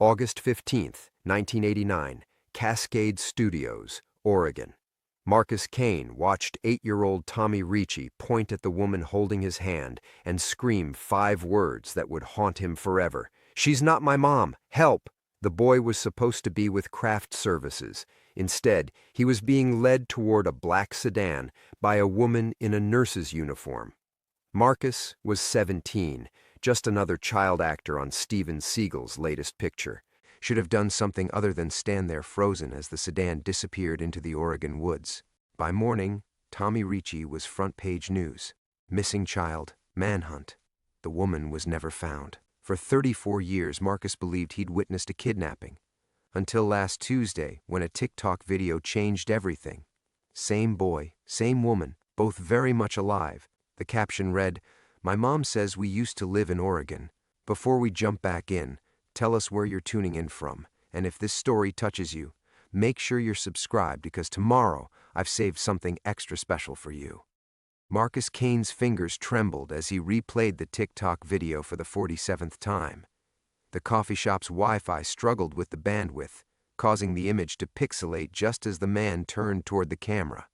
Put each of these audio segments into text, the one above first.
August 15, 1989, Cascade Studios, Oregon. Marcus Kane watched 8-year-old Tommy Ricci point at the woman holding his hand and scream 5 words that would haunt him forever. "She's not my mom! Help!" The boy was supposed to be with craft services. Instead, he was being led toward a black sedan by a woman in a nurse's uniform. Marcus was 17, just another child actor on Steven Seagal's latest picture. Should have done something other than stand there frozen as the sedan disappeared into the Oregon woods. By morning, Tommy Ricci was front-page news. Missing child, manhunt. The woman was never found. For 34 years, Marcus believed he'd witnessed a kidnapping. Until last Tuesday, when a TikTok video changed everything. Same boy, same woman, both very much alive. The caption read, "My mom says we used to live in Oregon. Before we jump back in, tell us where you're tuning in from, and if this story touches you, make sure you're subscribed because tomorrow I've saved something extra special for you." Marcus Kane's fingers trembled as he replayed the TikTok video for the 47th time. The coffee shop's Wi-Fi struggled with the bandwidth, causing the image to pixelate just as the man turned toward the camera.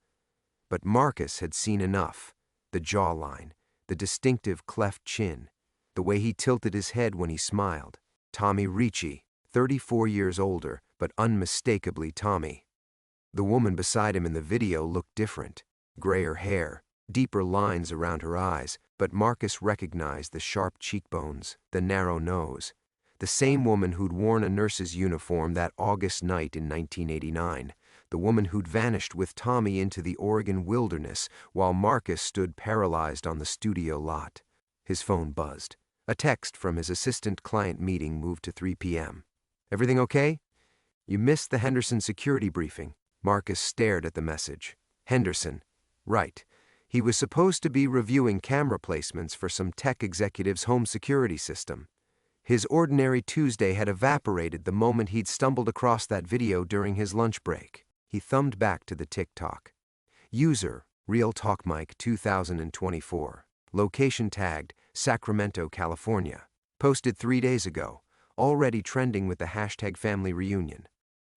But Marcus had seen enough. The jawline, the distinctive cleft chin, the way he tilted his head when he smiled. Tommy Ricci, 34 years older, but unmistakably Tommy. The woman beside him in the video looked different. Grayer hair, deeper lines around her eyes, but Marcus recognized the sharp cheekbones, the narrow nose. The same woman who'd worn a nurse's uniform that August night in 1989. The woman who'd vanished with Tommy into the Oregon wilderness while Marcus stood paralyzed on the studio lot. His phone buzzed. A text from his assistant-client meeting moved to 3 p.m. "Everything okay? You missed the Henderson security briefing." Marcus stared at the message. Henderson. Right. He was supposed to be reviewing camera placements for some tech executive's home security system. His ordinary Tuesday had evaporated the moment he'd stumbled across that video during his lunch break. He thumbed back to the TikTok. User, Real Talk Mic 2024. Location tagged, Sacramento, California. Posted 3 days ago, already trending with the hashtag family reunion.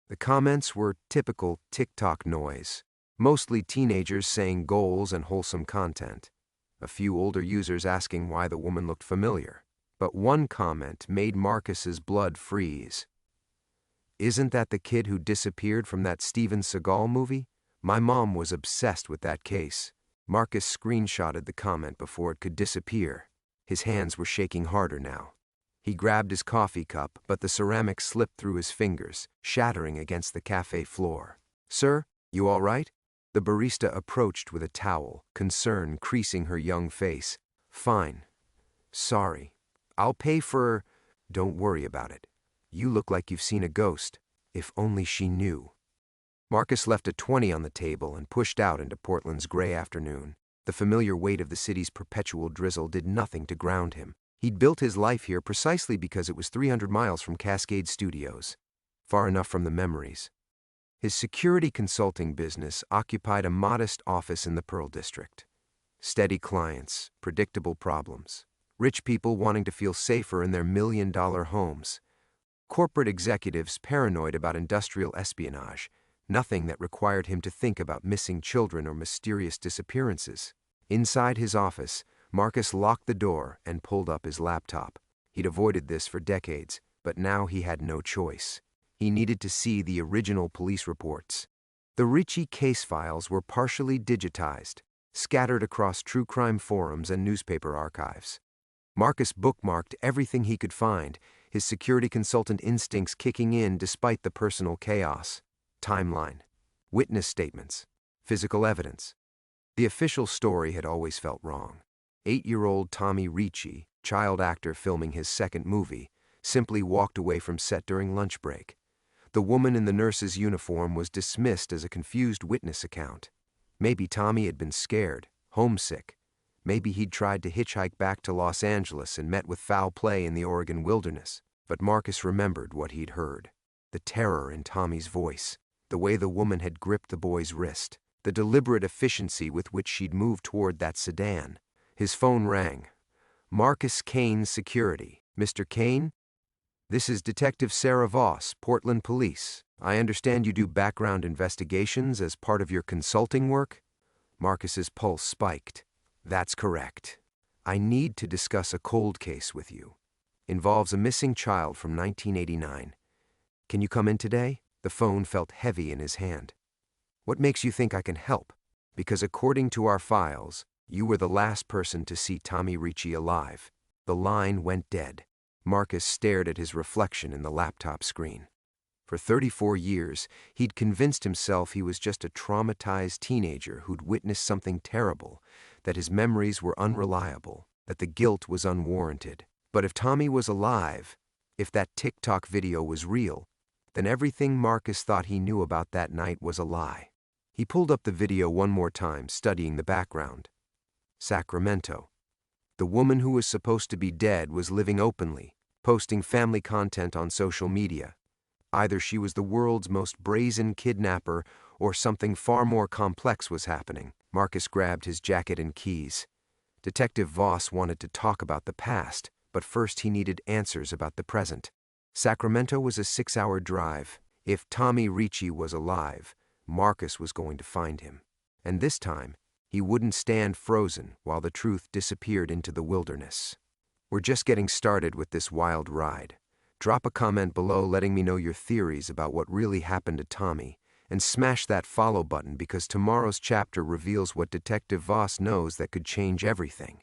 The comments were typical TikTok noise, mostly teenagers saying goals and wholesome content. A few older users asking why the woman looked familiar. But one comment made Marcus's blood freeze. "Isn't that the kid who disappeared from that Steven Seagal movie? My mom was obsessed with that case." Marcus screenshotted the comment before it could disappear. His hands were shaking harder now. He grabbed his coffee cup, but the ceramic slipped through his fingers, shattering against the cafe floor. "Sir, you all right?" The barista approached with a towel, concern creasing her young face. "Fine. Sorry. I'll pay for—" "Don't worry about it. You look like you've seen a ghost. If only she knew." Marcus left a 20 on the table and pushed out into Portland's gray afternoon. The familiar weight of the city's perpetual drizzle did nothing to ground him. He'd built his life here precisely because it was 300 miles from Cascade Studios, far enough from the memories. His security consulting business occupied a modest office in the Pearl District. Steady clients, predictable problems. Rich people wanting to feel safer in their million-dollar homes. Corporate executives paranoid about industrial espionage. Nothing that required him to think about missing children or mysterious disappearances. Inside his office, Marcus locked the door and pulled up his laptop. He'd avoided this for decades, but now he had no choice. He needed to see the original police reports. The Ricci case files were partially digitized, scattered across true crime forums and newspaper archives. Marcus bookmarked everything he could find, his security consultant instincts kicking in despite the personal chaos. Timeline, witness statements, physical evidence. The official story had always felt wrong. 8-year-old Tommy Ricci, child actor filming his second movie, simply walked away from set during lunch break. The woman in the nurse's uniform was dismissed as a confused witness account. Maybe Tommy had been scared, homesick. Maybe he'd tried to hitchhike back to Los Angeles and met with foul play in the Oregon wilderness. But Marcus remembered what he'd heard. The terror in Tommy's voice. The way the woman had gripped the boy's wrist, the deliberate efficiency with which she'd moved toward that sedan. His phone rang. "Marcus Kane's security. Mr. Kane?" This is Detective Sarah Voss, Portland Police. I understand you do background investigations as part of your consulting work? Marcus's pulse spiked. That's correct. I need to discuss a cold case with you. Involves a missing child from 1989. Can you come in today? The phone felt heavy in his hand. What makes you think I can help? Because according to our files, you were the last person to see Tommy Ricci alive. The line went dead. Marcus stared at his reflection in the laptop screen. For 34 years, he'd convinced himself he was just a traumatized teenager who'd witnessed something terrible, that his memories were unreliable, that the guilt was unwarranted. But if Tommy was alive, if that TikTok video was real, then everything Marcus thought he knew about that night was a lie. He pulled up the video one more time, studying the background. Sacramento. The woman who was supposed to be dead was living openly, posting family content on social media. Either she was the world's most brazen kidnapper or something far more complex was happening. Marcus grabbed his jacket and keys. Detective Voss wanted to talk about the past, but first he needed answers about the present. Sacramento was a 6-hour drive. If Tommy Ricci was alive, Marcus was going to find him. And this time, he wouldn't stand frozen while the truth disappeared into the wilderness. We're just getting started with this wild ride. Drop a comment below letting me know your theories about what really happened to Tommy, and smash that follow button because tomorrow's chapter reveals what Detective Voss knows that could change everything.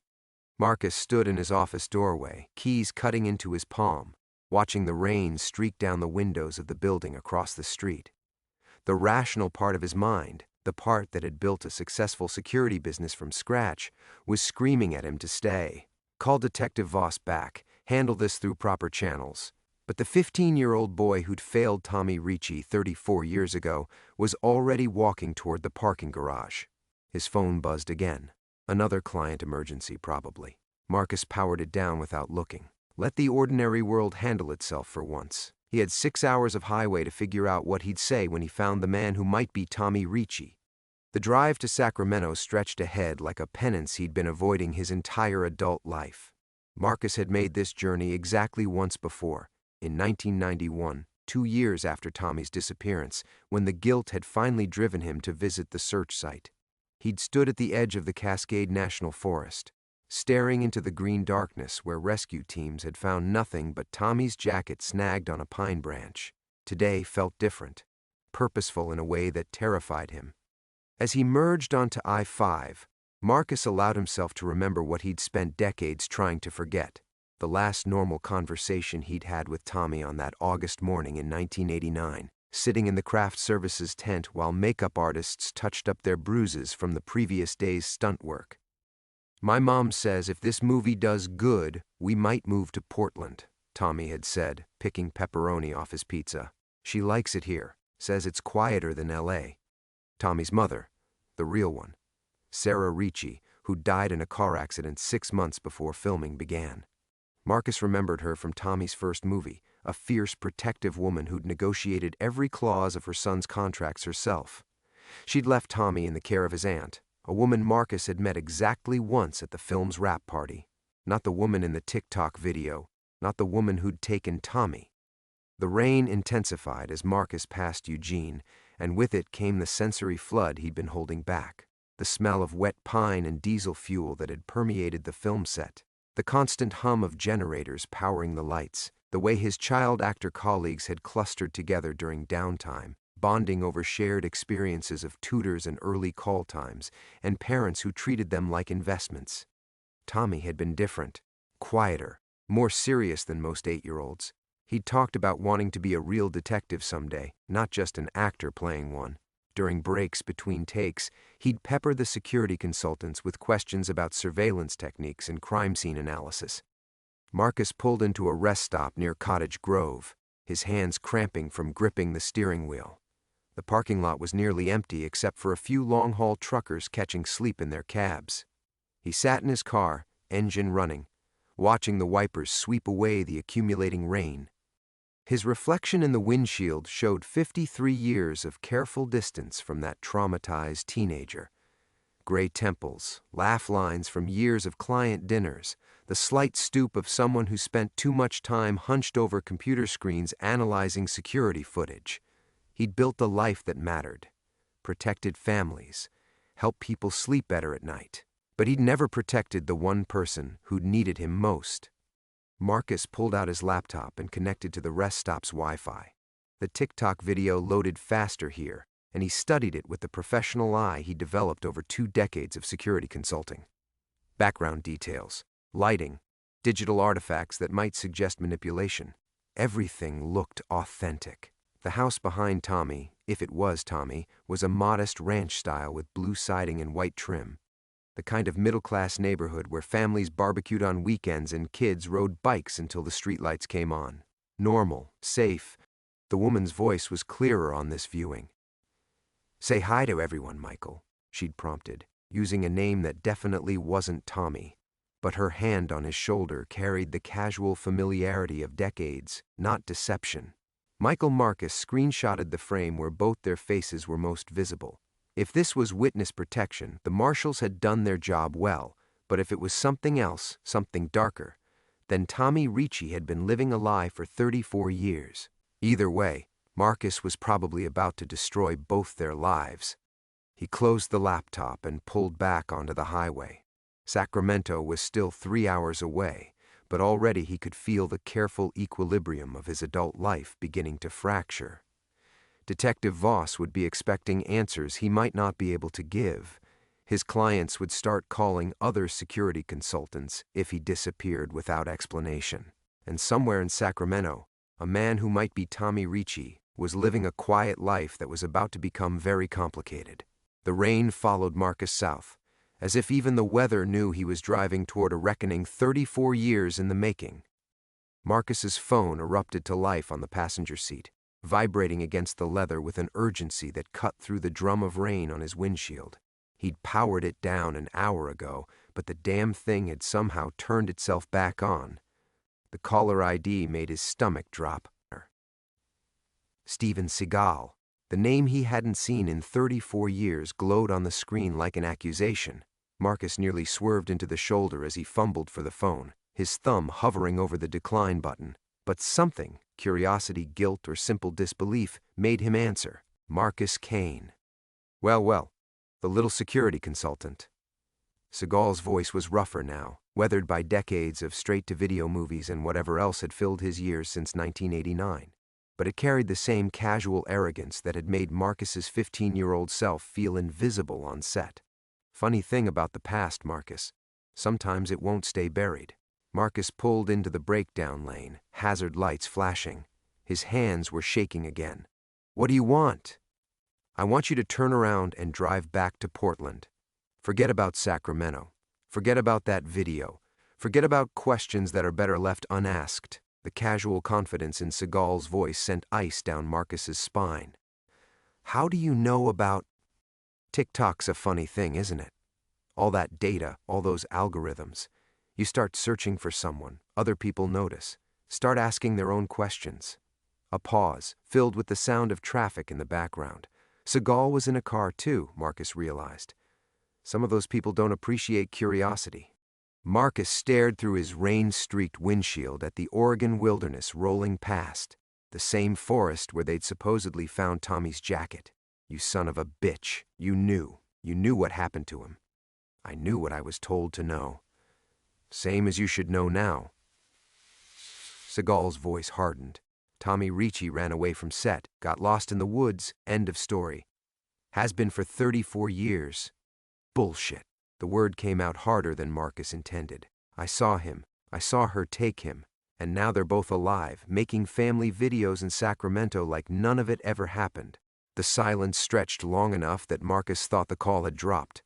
Marcus stood in his office doorway, keys cutting into his palm, watching the rain streak down the windows of the building across the street. The rational part of his mind, the part that had built a successful security business from scratch, was screaming at him to stay. Call Detective Voss back, handle this through proper channels. But the 15-year-old boy who'd failed Tommy Ricci 34 years ago was already walking toward the parking garage. His phone buzzed again. Another client emergency, probably. Marcus powered it down without looking. Let the ordinary world handle itself for once. He had 6 hours of highway to figure out what he'd say when he found the man who might be Tommy Ricci. The drive to Sacramento stretched ahead like a penance he'd been avoiding his entire adult life. Marcus had made this journey exactly once before. In 1991, 2 years after Tommy's disappearance, when the guilt had finally driven him to visit the search site. He'd stood at the edge of the Cascade National Forest, staring into the green darkness where rescue teams had found nothing but Tommy's jacket snagged on a pine branch. Today felt different, purposeful in a way that terrified him. As he merged onto I-5, Marcus allowed himself to remember what he'd spent decades trying to forget. The last normal conversation he'd had with Tommy on that August morning in 1989, sitting in the craft services tent while makeup artists touched up their bruises from the previous day's stunt work. My mom says if this movie does good, we might move to Portland, Tommy had said, picking pepperoni off his pizza. She likes it here, says it's quieter than L.A. Tommy's mother, the real one, Sarah Ricci, who died in a car accident 6 months before filming began. Marcus remembered her from Tommy's first movie, a fierce, protective woman who'd negotiated every clause of her son's contracts herself. She'd left Tommy in the care of his aunt, a woman Marcus had met exactly once at the film's wrap party. Not the woman in the TikTok video, not the woman who'd taken Tommy. The rain intensified as Marcus passed Eugene, and with it came the sensory flood he'd been holding back. The smell of wet pine and diesel fuel that had permeated the film set. The constant hum of generators powering the lights, the way his child actor colleagues had clustered together during downtime, bonding over shared experiences of tutors and early call times, and parents who treated them like investments. Tommy had been different, quieter, more serious than most 8-year-olds. He'd talked about wanting to be a real detective someday, not just an actor playing one. During breaks between takes, he'd pepper the security consultants with questions about surveillance techniques and crime scene analysis. Marcus pulled into a rest stop near Cottage Grove, his hands cramping from gripping the steering wheel. The parking lot was nearly empty except for a few long-haul truckers catching sleep in their cabs. He sat in his car, engine running, watching the wipers sweep away the accumulating rain. His reflection in the windshield showed 53 years of careful distance from that traumatized teenager. Gray temples, laugh lines from years of client dinners, the slight stoop of someone who spent too much time hunched over computer screens analyzing security footage. He'd built a life that mattered, protected families, helped people sleep better at night. But he'd never protected the one person who'd needed him most. Marcus pulled out his laptop and connected to the rest stop's Wi-Fi. The TikTok video loaded faster here, and he studied it with the professional eye he developed over 2 decades of security consulting. Background details, lighting, digital artifacts that might suggest manipulation. Everything looked authentic. The house behind Tommy, if it was Tommy, was a modest ranch style with blue siding and white trim. The kind of middle-class neighborhood where families barbecued on weekends and kids rode bikes until the streetlights came on. Normal, safe. The woman's voice was clearer on this viewing. "Say hi to everyone, Michael," she'd prompted, using a name that definitely wasn't Tommy. But her hand on his shoulder carried the casual familiarity of decades, not deception. Michael Marcus screenshotted the frame where both their faces were most visible. If this was witness protection, the marshals had done their job well, but if it was something else, something darker, then Tommy Ricci had been living a lie for 34 years. Either way, Marcus was probably about to destroy both their lives. He closed the laptop and pulled back onto the highway. Sacramento was still 3 hours away, but already he could feel the careful equilibrium of his adult life beginning to fracture. Detective Voss would be expecting answers he might not be able to give. His clients would start calling other security consultants if he disappeared without explanation. And somewhere in Sacramento, a man who might be Tommy Ricci was living a quiet life that was about to become very complicated. The rain followed Marcus south, as if even the weather knew he was driving toward a reckoning 34 years in the making. Marcus's phone erupted to life on the passenger seat, vibrating against the leather with an urgency that cut through the drum of rain on his windshield. He'd powered it down an hour ago, but the damn thing had somehow turned itself back on. The caller ID made his stomach drop. Steven Seagal. The name he hadn't seen in 34 years glowed on the screen like an accusation. Marcus nearly swerved into the shoulder as he fumbled for the phone, his thumb hovering over the decline button. But something, curiosity, guilt, or simple disbelief, made him answer. Marcus Kane. Well, the little security consultant. Seagal's voice was rougher now, weathered by decades of straight-to-video movies and whatever else had filled his years since 1989. But it carried the same casual arrogance that had made Marcus's 15-year-old self feel invisible on set. Funny thing about the past, Marcus. Sometimes it won't stay buried. Marcus pulled into the breakdown lane, hazard lights flashing. His hands were shaking again. "What do you want?" "I want you to turn around and drive back to Portland. Forget about Sacramento. Forget about that video. Forget about questions that are better left unasked." The casual confidence in Seagal's voice sent ice down Marcus's spine. "How do you know about—" TikTok's a funny thing, isn't it? All that data, all those algorithms. You start searching for someone, other people notice, start asking their own questions. A pause, filled with the sound of traffic in the background. Seagal was in a car too, Marcus realized. Some of those people don't appreciate curiosity. Marcus stared through his rain-streaked windshield at the Oregon wilderness rolling past, the same forest where they'd supposedly found Tommy's jacket. "You son of a bitch, you knew what happened to him." "I knew what I was told to know." "Same as you should know now." Seagal's voice hardened. Tommy Ricci ran away from set, got lost in the woods, end of story. Has been for 34 years. Bullshit. The word came out harder than Marcus intended. "I saw him. I saw her take him. And now they're both alive, making family videos in Sacramento like none of it ever happened." The silence stretched long enough that Marcus thought the call had dropped.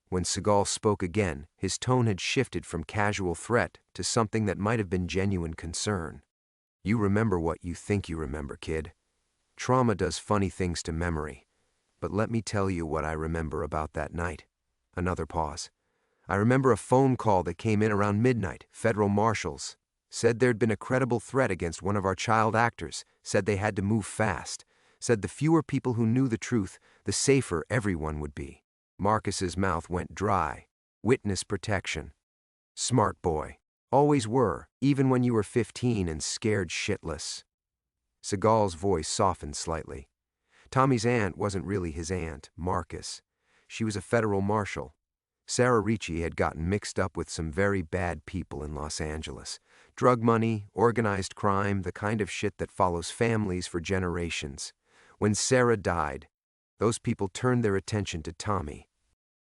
When Seagal spoke again, his tone had shifted from casual threat to something that might have been genuine concern. "You remember what you think you remember, kid. Trauma does funny things to memory. But let me tell you what I remember about that night." Another pause. "I remember a phone call that came in around midnight, federal marshals. Said there'd been a credible threat against one of our child actors, said they had to move fast, said the fewer people who knew the truth, the safer everyone would be." Marcus's mouth went dry. Witness protection. Smart boy. Always were, even when you were 15 and scared shitless. Seagal's voice softened slightly. Tommy's aunt wasn't really his aunt, Marcus. She was a federal marshal. Sarah Ricci had gotten mixed up with some very bad people in Los Angeles. Drug money, organized crime, the kind of shit that follows families for generations. When Sarah died, those people turned their attention to Tommy.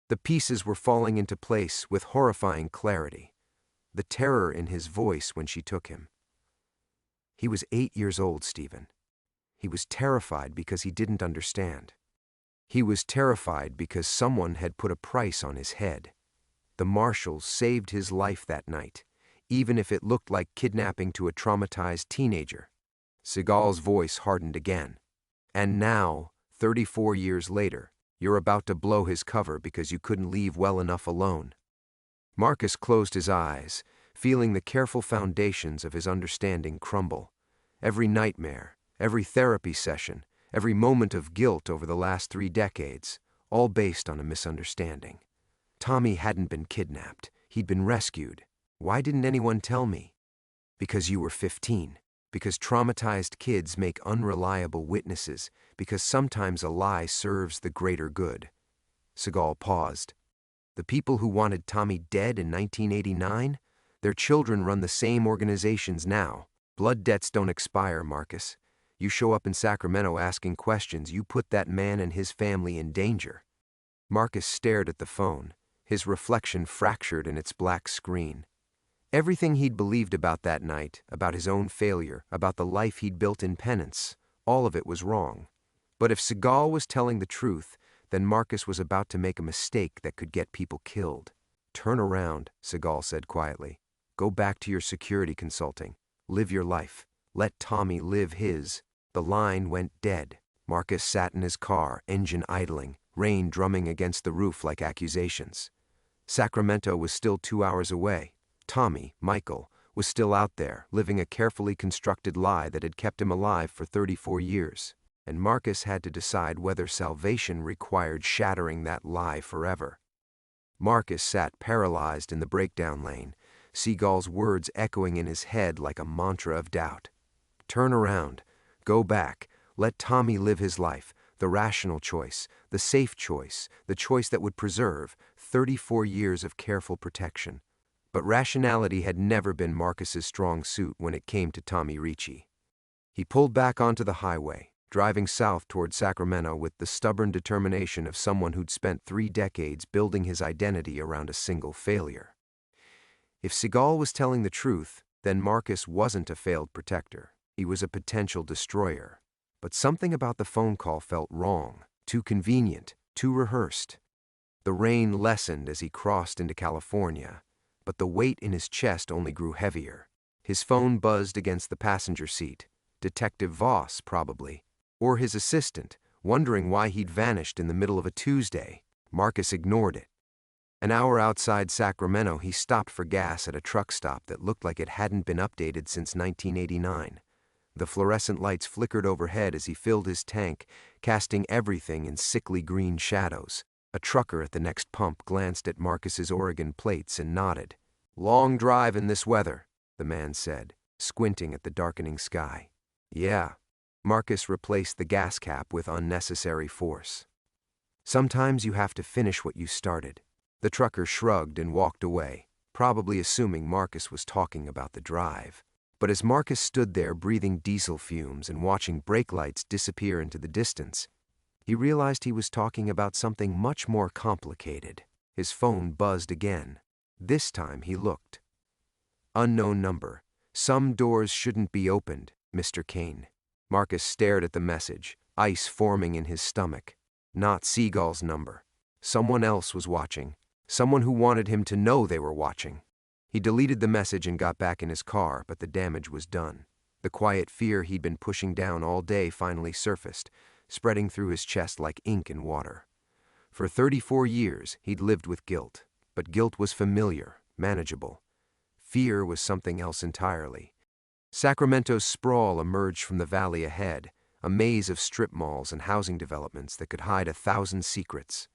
The pieces were falling into place with horrifying clarity. The terror in his voice when she took him. He was 8 years old, Stephen. He was terrified because he didn't understand. He was terrified because someone had put a price on his head. The marshals saved his life that night, even if it looked like kidnapping to a traumatized teenager. Seagal's voice hardened again. And now, 34 years later, you're about to blow his cover because you couldn't leave well enough alone. Marcus closed his eyes, feeling the careful foundations of his understanding crumble. Every nightmare, every therapy session, every moment of guilt over the last 3 decades, all based on a misunderstanding. Tommy hadn't been kidnapped. He'd been rescued. Why didn't anyone tell me? Because you were 15. Because traumatized kids make unreliable witnesses. Because sometimes a lie serves the greater good. Seagal paused. The people who wanted Tommy dead in 1989? Their children run the same organizations now. Blood debts don't expire, Marcus. You show up in Sacramento asking questions, you put that man and his family in danger. Marcus stared at the phone, his reflection fractured in its black screen. Everything he'd believed about that night, about his own failure, about the life he'd built in penance, all of it was wrong. But if Seagal was telling the truth, then Marcus was about to make a mistake that could get people killed. Turn around, Seagal said quietly. Go back to your security consulting. Live your life. Let Tommy live his. The line went dead. Marcus sat in his car, engine idling, rain drumming against the roof like accusations. Sacramento was still 2 hours away. Tommy, Michael, was still out there, living a carefully constructed lie that had kept him alive for 34 years. And Marcus had to decide whether salvation required shattering that lie forever. Marcus sat paralyzed in the breakdown lane, Seagal's words echoing in his head like a mantra of doubt. Turn around. Go back. Let Tommy live his life, the rational choice, the safe choice, the choice that would preserve 34 years of careful protection. But rationality had never been Marcus's strong suit when it came to Tommy Ricci. He pulled back onto the highway, driving south toward Sacramento with the stubborn determination of someone who'd spent 3 decades building his identity around a single failure. If Seagal was telling the truth, then Marcus wasn't a failed protector. He was a potential destroyer. But something about the phone call felt wrong, too convenient, too rehearsed. The rain lessened as he crossed into California, but the weight in his chest only grew heavier. His phone buzzed against the passenger seat. Detective Voss, probably. Or his assistant, wondering why he'd vanished in the middle of a Tuesday. Marcus ignored it. An hour outside Sacramento, he stopped for gas at a truck stop that looked like it hadn't been updated since 1989. The fluorescent lights flickered overhead as he filled his tank, casting everything in sickly green shadows. A trucker at the next pump glanced at Marcus's Oregon plates and nodded. Long drive in this weather, the man said, squinting at the darkening sky. Yeah. Marcus replaced the gas cap with unnecessary force. Sometimes you have to finish what you started. The trucker shrugged and walked away, probably assuming Marcus was talking about the drive. But as Marcus stood there breathing diesel fumes and watching brake lights disappear into the distance, he realized he was talking about something much more complicated. His phone buzzed again. This time he looked. Unknown number. Some doors shouldn't be opened, Mr. Kane. Marcus stared at the message, ice forming in his stomach. Not Seagal's number. Someone else was watching. Someone who wanted him to know they were watching. He deleted the message and got back in his car, but the damage was done. The quiet fear he'd been pushing down all day finally surfaced, spreading through his chest like ink in water. For 34 years, he'd lived with guilt, but guilt was familiar, manageable. Fear was something else entirely. Sacramento's sprawl emerged from the valley ahead, a maze of strip malls and housing developments that could hide 1,000 secrets.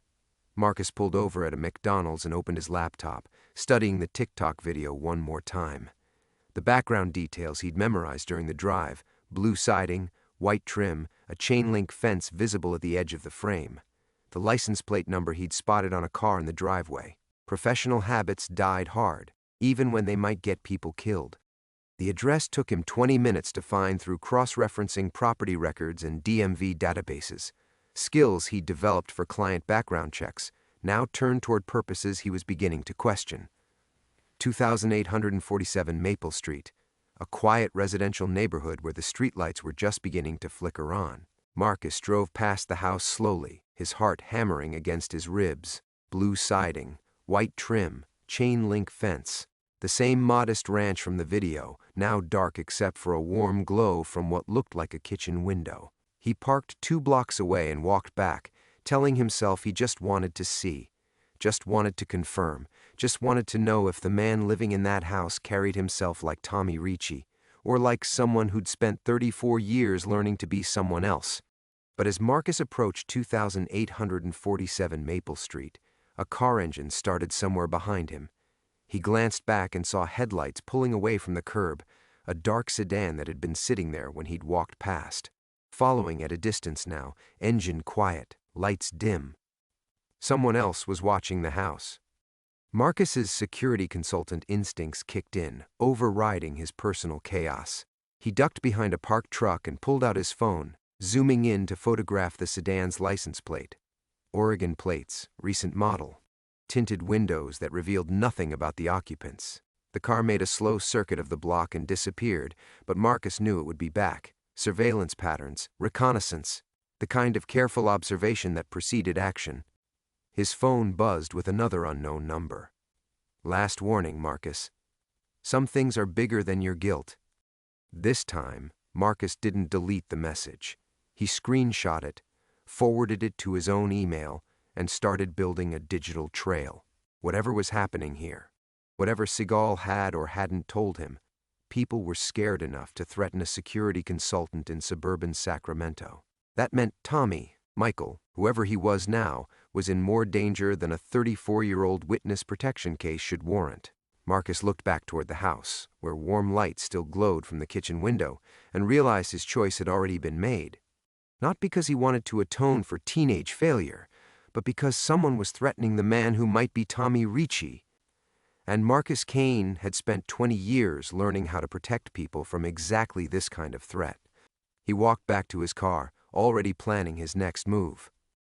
Marcus pulled over at a McDonald's and opened his laptop, studying the TikTok video one more time. The background details he'd memorized during the drive: blue siding, white trim, a chain-link fence visible at the edge of the frame. The license plate number he'd spotted on a car in the driveway. Professional habits died hard, even when they might get people killed. The address took him 20 minutes to find through cross-referencing property records and DMV databases. Skills he'd developed for client background checks now turned toward purposes he was beginning to question. 2847 Maple Street, a quiet residential neighborhood where the streetlights were just beginning to flicker on. Marcus drove past the house slowly, his heart hammering against his ribs. Blue siding, white trim, chain-link fence. The same modest ranch from the video, now dark except for a warm glow from what looked like a kitchen window. He parked 2 blocks away and walked back, telling himself he just wanted to see, just wanted to confirm, just wanted to know if the man living in that house carried himself like Tommy Ricci, or like someone who'd spent 34 years learning to be someone else. But as Marcus approached 2847 Maple Street, a car engine started somewhere behind him. He glanced back and saw headlights pulling away from the curb, a dark sedan that had been sitting there when he'd walked past. Following at a distance now, engine quiet, lights dim. Someone else was watching the house. Marcus's security consultant instincts kicked in, overriding his personal chaos. He ducked behind a parked truck and pulled out his phone, zooming in to photograph the sedan's license plate. Oregon plates, recent model. Tinted windows that revealed nothing about the occupants. The car made a slow circuit of the block and disappeared, but Marcus knew it would be back. Surveillance patterns, reconnaissance, the kind of careful observation that preceded action. His phone buzzed with another unknown number. Last warning, Marcus. Some things are bigger than your guilt. This time, Marcus didn't delete the message. He screenshot it, forwarded it to his own email, and started building a digital trail. Whatever was happening here, whatever Seagal had or hadn't told him, people were scared enough to threaten a security consultant in suburban Sacramento. That meant Tommy, Michael, whoever he was now, was in more danger than a 34-year-old witness protection case should warrant. Marcus looked back toward the house, where warm light still glowed from the kitchen window, and realized his choice had already been made. Not because he wanted to atone for teenage failure, but because someone was threatening the man who might be Tommy Ricci. And Marcus Kane had spent 20 years learning how to protect people from exactly this kind of threat. He walked back to his car, already planning his next move.